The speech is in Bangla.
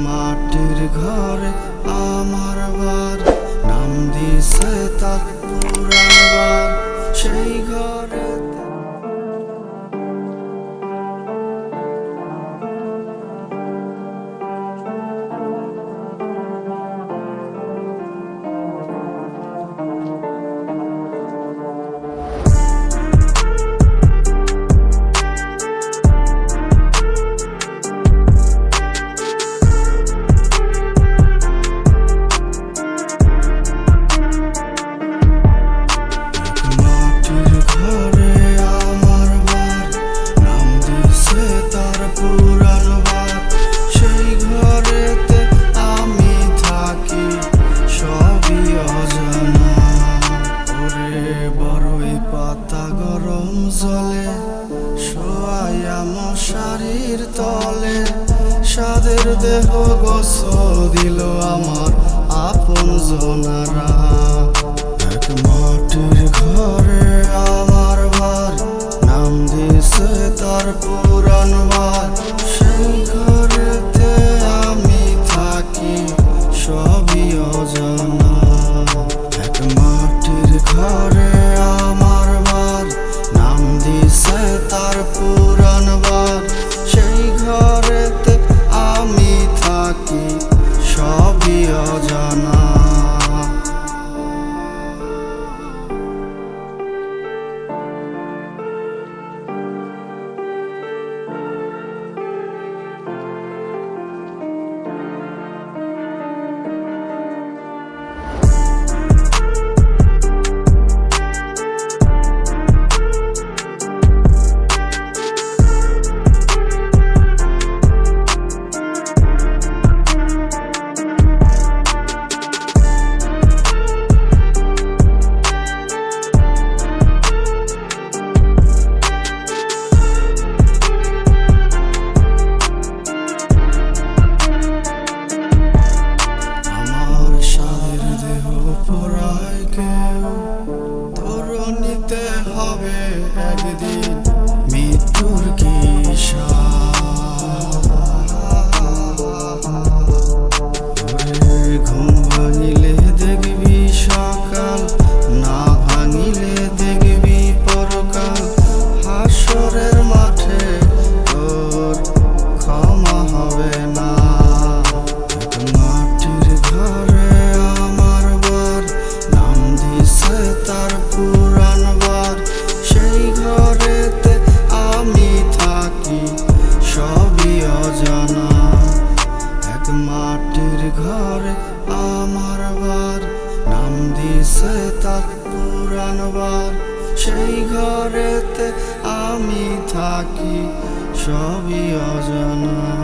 মাটির ঘরে আমার বার, নাম দিছে তার পুরান বার। সেই ঘরে জলে শোয়াইয়া মশারির তলে, সাদের দেহ গোসল দিল আমার আপন জনারা। এক মাটির ঘরে আমার বার, নাম দিছে তার পুরান বার। সেই ঘরেতে আমি থাকি সবই অজানা। এক মাটির ঘরে আমার বার, নাম দিছে তার পুরান বার। সেই ঘরেতে আমি থাকি সবই অজানা। নিতে হবে একদিন মৃত্যুর কিসা, ঘুম ভাঙিলে দেখবি সকাল, না ভাঙিলে দেখবি পরকাল। হাসরের মাঠে তোর ক্ষমা হবে না। মাটির ঘরে আমার বার, নাম দিছে তার পুরান বার। সেই ঘরেতে আমি থাকি সবই অজানা। এক মাটির ঘরে আমার বার, নাম দিছে তার পুরান বার। সেই ঘরেতে আমি থাকি সবই অজানা।